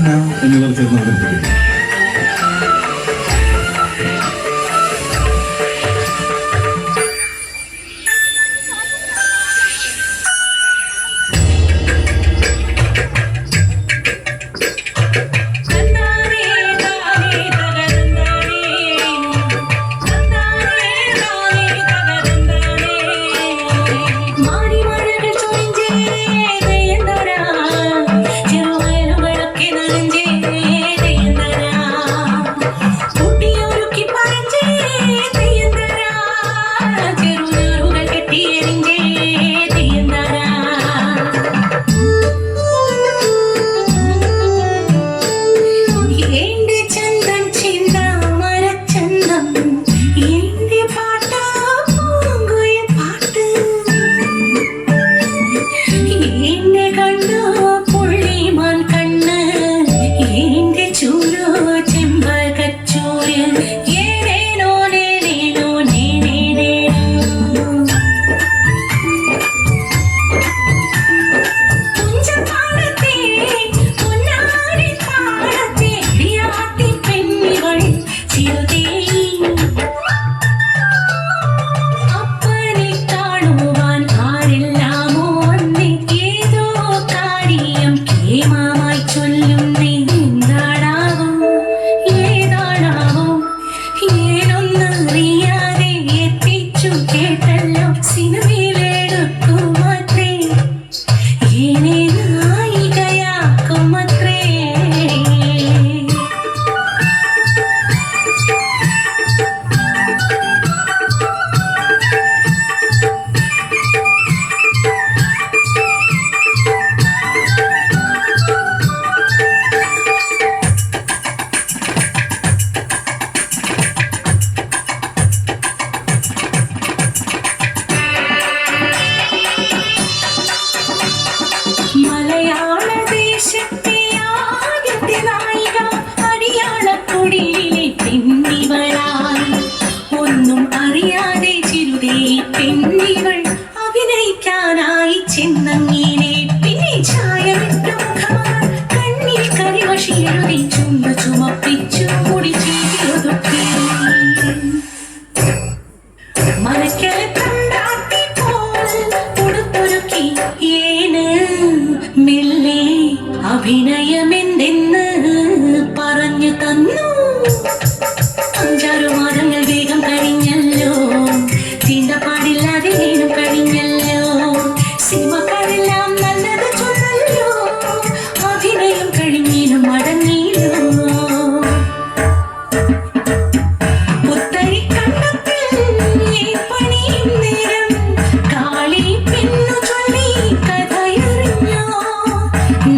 അർച്ചന എന്നിവർ ചേർന്ന് അവതരിപ്പിക്കുന്നു. അഭിനയിക്കാനായി ചെന്നങ്ങീനെ പിന്നെ ചായമിട്ടു കണ്ണിൽ കരിവശി എഴുതി ചുമ ചുമപ്പിച്ചു മുടി ചെയ്തൊതുക്കി മനക്കലെ കണ്ടാത്തി പോൽ കൊടുത്തൊരുക്കി ഏന് മെല്ലെ അഭിനയമെന്തെന്ന് പറഞ്ഞു തന്നു. 5-6 മാസങ്ങൾ വേഗം കഴിഞ്ഞല്ലോ, തീണ്ടപ്പാടില്ലാതെ നേരം കഴിഞ്ഞല്ലോ, സിനിമക്കാരെല്ലാം നല്ലത് ചൊന്നല്ലോ, അഭിനയം കഴിഞ്ഞേനും മടങ്ങിയല്ലോ. പുത്തരി കണ്ടത്തിൽ പണിയും നേരം കാളി പെണ്ണു ചൊല്ലി കഥയറിഞ്ഞോ.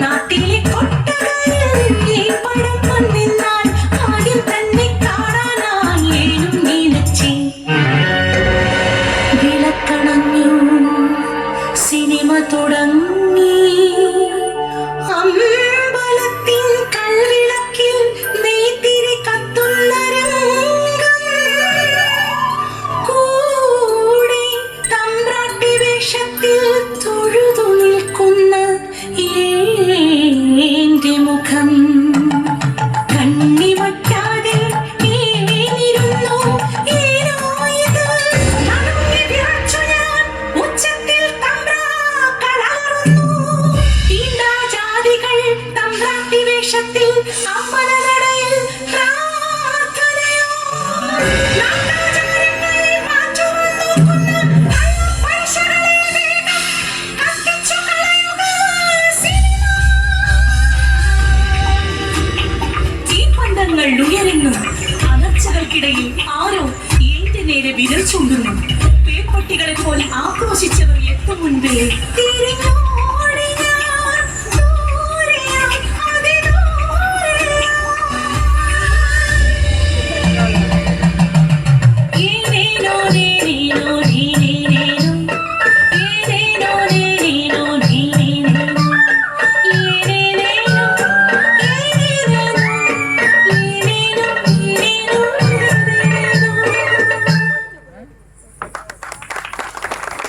നാട്ടിലെ കൊട്ടകയിൽ പടം വന്നിന്നാൽ ആദ്യം തന്നെ കാണാനായി ഏനും നീലച്ചി വിളക്കണഞ്ഞു. സിനിമ തുടങ്ങി. അമ്പലത്തിൻ കൽവിളക്കിൽ നെയ്ത്തിരി കത്തുന്ന രംഗം, കൂടെ തമ്പ്രാട്ടി വേഷത്തിൽ തൊഴുതു നിൽക്കുന്ന ഏന്റെ മുഖം. കണ്ണിമറ്റാതെ ഏനിരുന്നു ഏനോ ഇത്. നടുങ്ങി വിറച്ചു ഞാൻ, ഉച്ചത്തിൽ തമ്പ്രാ കളറുന്നു. തീണ്ടാജാതികൾ തമ്പ്രാട്ടി വേഷത്തിൽ അമ്പലനടയിൽ പ്രാർത്ഥനയോ. നാട്ടാചാരങ്ങളെ മാറ്റുവന്നു കൊന്ന് പൈസകളെ വേഗം കത്തിച്ചു കളയുക. തീപ്പന്തങ്ങൾ ഉയരുന്നു. അലർച്ചകൾക്കിടയിൽ ആരോ എന്റെ നേരെ വിരൽ ചൂണ്ടുന്നു. പേപ്പട്ടികളെ പോലെ ആക്രോശിച്ചവർ എത്തും മുൻപേ തിരിഞ്ഞു.